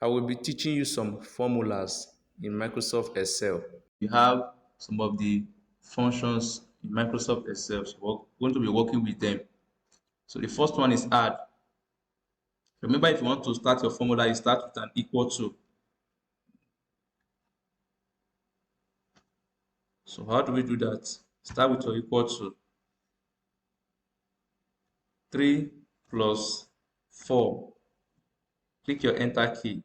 I will be teaching you some formulas in Microsoft Excel. We have some of the functions in Microsoft Excel. So we're going to be working with them. So the first one is add. Remember, if you want to start your formula, you start with an equal to. So how do we do that? Start with your equal to. 3 plus 4. Click your enter key.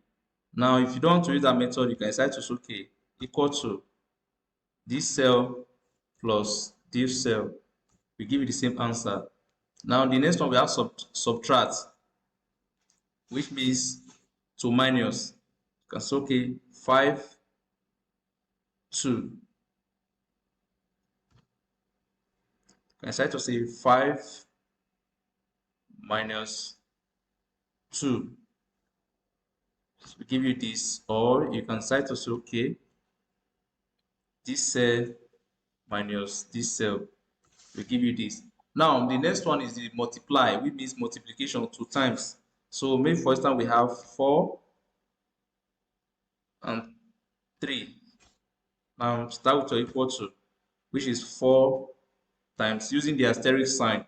Now, if you don't want to use that method, you can decide to say, okay, equal to this cell plus this cell. We give you the same answer. Now, the next one we have subtract, which means to minus. You can say, okay, 5, 2. You can decide to say 5 minus 2. So we give you this, or you can decide to say, okay, this cell minus this cell will give you this. Now, the next one is the multiply, which means multiplication 2 times. So maybe for instance, we have 4 and 3. Now, start with your equal to, which is 4 times, using the asterisk sign,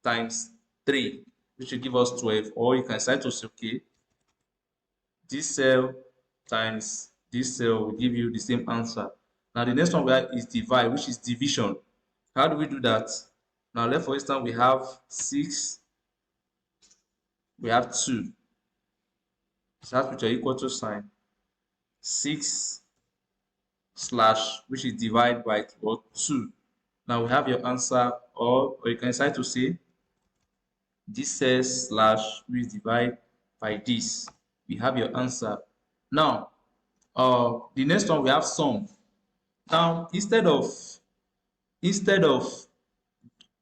times 3, which will give us 12. Or you can decide to say, okay, this cell times this cell will give you the same answer. Now, the next one we have is divide, which is division. How do we do that? Now, let's for instance, we have 6, we have 2. Start with your equal to sign. 6 slash, which is divide by 2. Now we have your answer, or you can decide to say this says slash, which divide by this. We have your answer. Now, the next one we have sum. Now, instead of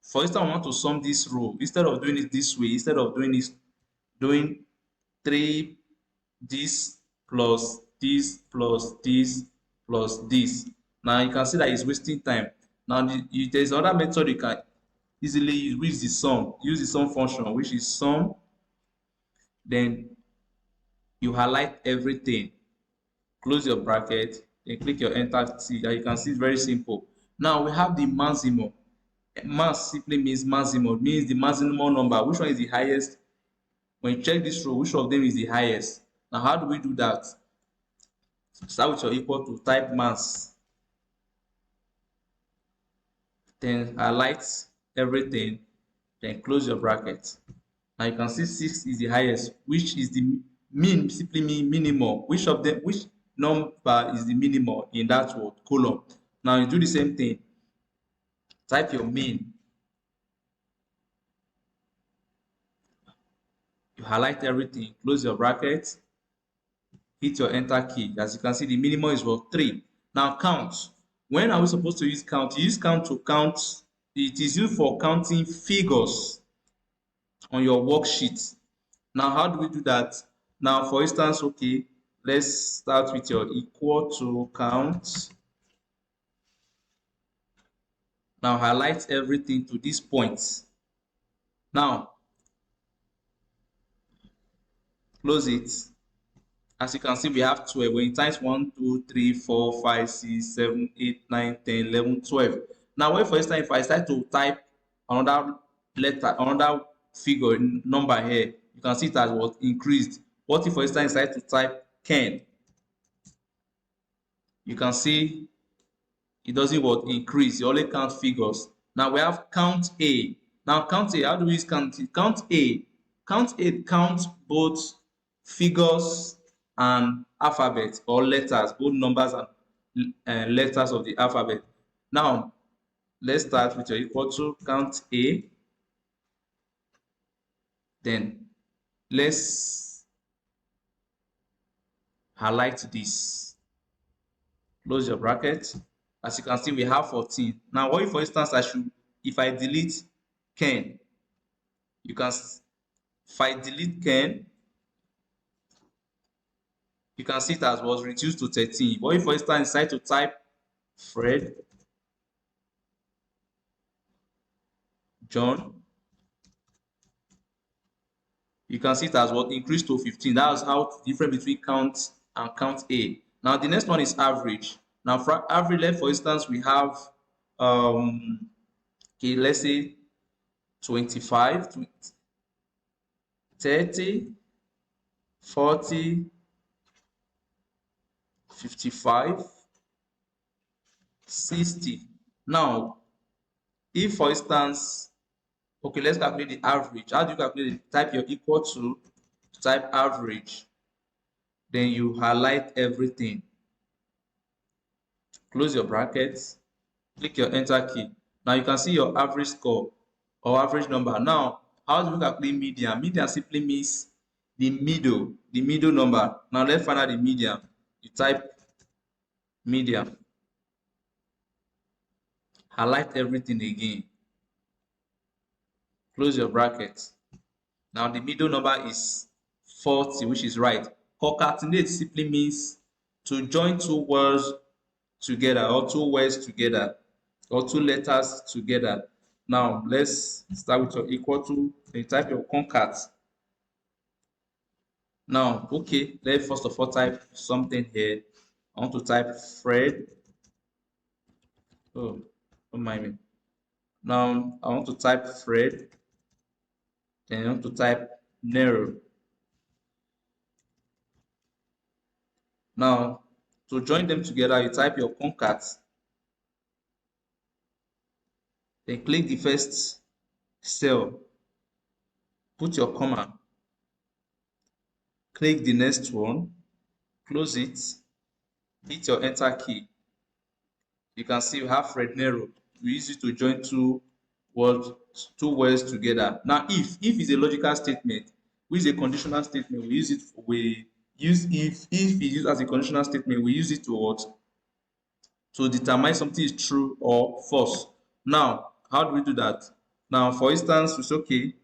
for instance, I want to sum this row. Instead of doing it this way, instead of doing 3 this plus this plus this plus this. Now you can see that it's wasting time. Now there's another method you can easily use, which is the sum. Use the sum function, which is sum. Then you highlight everything, close your bracket, then click your enter key. As you can see, it's very simple. Now we have the maximum. Max simply means maximum, means the maximum number. Which one is the highest? When you check this row, which of them is the highest? Now, how do we do that? Start with your equal to, type mass, then highlight everything, then close your bracket. Now you can see 6 is the highest, which is the mean, simply mean minimum. Which number is the minimum in that word column? Now you do the same thing. Type your mean. You highlight everything, close your bracket, hit your enter key. As you can see, the minimum is what? 3. Now count. When are we supposed to use count? You use count to count. It is used for counting figures on your worksheet. Now, how do we do that? Now, for instance, okay, let's start with your equal to count. Now, highlight everything to this point. Now, close it. As you can see, we have 12. When you times 1, 2, 3, 4, 5, 6, 7, 8, 9, 10, 11, 12. Now, when for instance, if I start to type another letter, another figure, number here, you can see it has what? Increased. What if for instance, I start to type Ken? You can see it doesn't what? Increase. You only count figures. Now we have count A. Now count A, how do we use count A? Count A counts both figures and alphabet or letters, both numbers and letters of the alphabet. Now let's start with your equal to count A. Then let's highlight this. Close your bracket. As you can see, we have 14. Now, what if, for instance, if I delete Ken, if I delete Ken, you can see it as was reduced to 13. What if, for instance, decide to type Fred, John, You can see it as what? Increased to 15. That's how different between count and count A. Now the next one is average. Now for average, let for instance, we have okay, let's say 25, 30, 40, 55, 60. Now, if for instance, okay, let's calculate the average. How do you calculate it? Type your equal to type average. Then you highlight everything. Close your brackets. Click your enter key. Now you can see your average score or average number. Now, how do we calculate median? Median simply means the middle number. Now let's find out the median. You type median. Highlight everything again. Close your brackets. Now the middle number is 40, which is right. Concatenate simply means to join two words together or two words together or two letters together. Now let's start with your equal to. Then you type your concat. Now, okay, let's first of all type something here. I want to type Fred. Oh, don't mind me. Now I want to type Fred. Then I want to type Nero. Now, to join them together, you type your concat. Then click the first cell. Put your comma. Click the next one. Close it. Hit your enter key. You can see you have Fred Nero. We use it to join two words together. Now, if is a logical statement, which is a conditional statement, we use it. We use if is used as a conditional statement, we use it to what? To determine something is true or false. Now, how do we do that? Now, for instance, it's okay.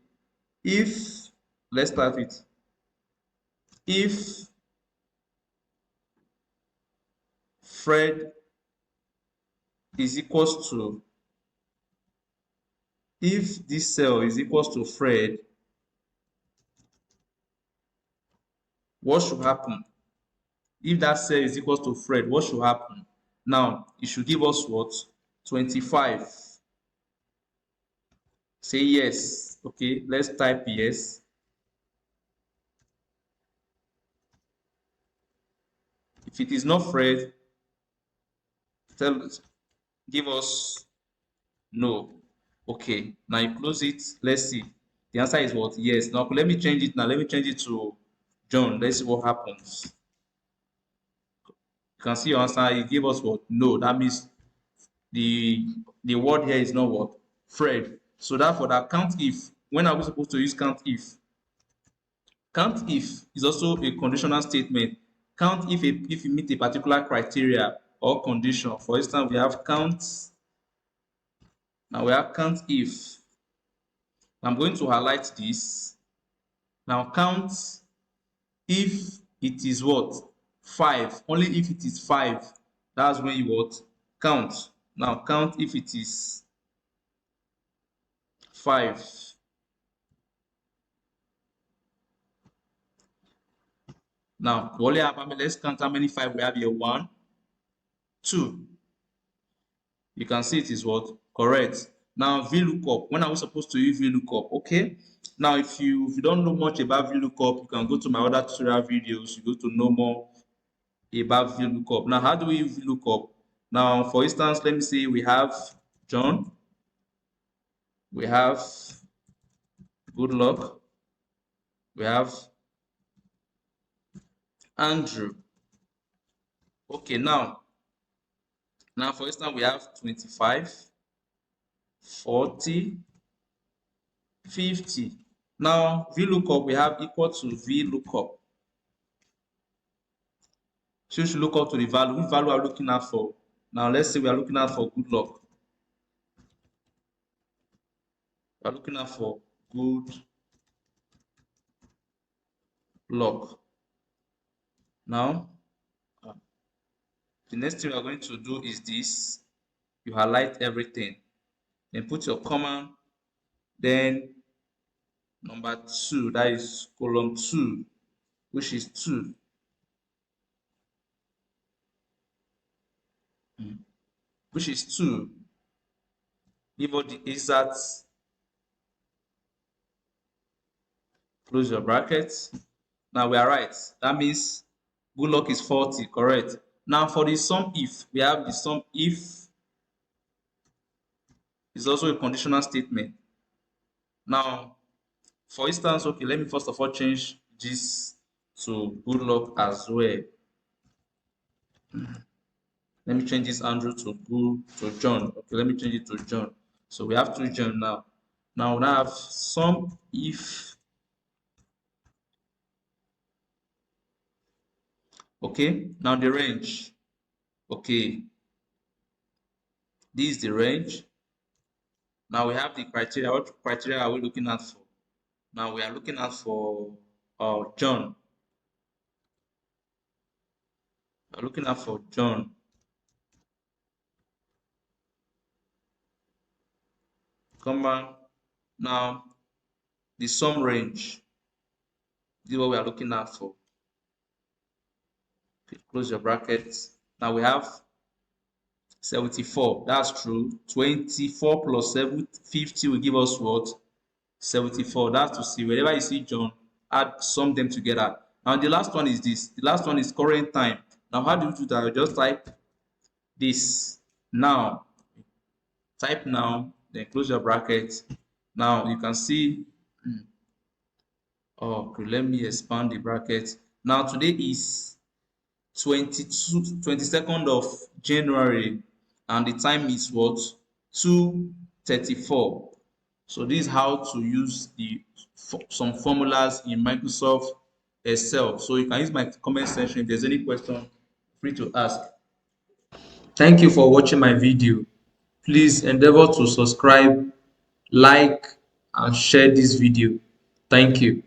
If let's start with if Fred is equals to, if this cell is equals to Fred, what should happen? If that cell is equals to Fred, what should happen? Now, it should give us what? 25. Say yes. Okay, let's type yes. If it is not Fred, give us no. Okay, now you close it. Let's see. The answer is what? Yes. Now let me change it now. Let me change it to John. Let's see what happens. You can see your answer. It gave us what? No. That means the word here is not what? Fred. So therefore, that count if. When are we supposed to use count if? Count if is also a conditional statement. Count if you meet a particular criteria or condition. For instance, we have count. Now we have count if. I'm going to highlight this. Now count if it is what? 5. Only if it is 5. That's when you what? Count. Now count if it is 5. Now, let's count how many 5 we have here. 1, 2. You can see it is what? Correct. Now, VLOOKUP. When are we supposed to use VLOOKUP? Okay. Now, if you don't know much about VLOOKUP, you can go to my other tutorial videos. You go to know more about VLOOKUP. Now, how do we use VLOOKUP? Now, for instance, let me say we have John. We have Goodluck. We have Andrew. Okay, now for instance, we have 25, 40, 50. Now, VLOOKUP, we have equal to VLOOKUP. So you should look up to the value. Which value are we looking at for? Now, let's say we are looking at for Goodluck. We are looking at for Goodluck. Now, the next thing we are going to do is this. You highlight everything. Then put your comma. Then number 2, that is column 2, which is 2. Which is 2. Give us the exact, close your brackets. Now we are right. That means good luck is 40, correct? Now for the sum if, we have the sum if is also a conditional statement. Now, for instance, okay, let me first of all change this to good luck as well. Let me change this Andrew to John. Okay, let me change it to John. So we have 2 John now. Now we have sum if. Okay, now the range. Okay, this is the range. Now we have the criteria. What criteria are we looking at for? Now we are looking at for John. We're looking at for John. Comma. Now the sum range. This is what we are looking at for. Okay, close your brackets. Now we have 74. That's true. 24 plus 50 will give us what? 74. That's to see. Wherever you see John, sum them together. Now the last one is this. The last one is current time. Now how do you do that? You just type this now. Type now, then close your bracket. Now you can see. Okay, let me expand the bracket. Now today is 22nd of January, and the time is what? 2:34. So this is how to use some formulas in Microsoft Excel. So you can use my comment section if there's any question, free to ask. Thank you for watching my video. Please endeavor to subscribe, like, and share this video. Thank you.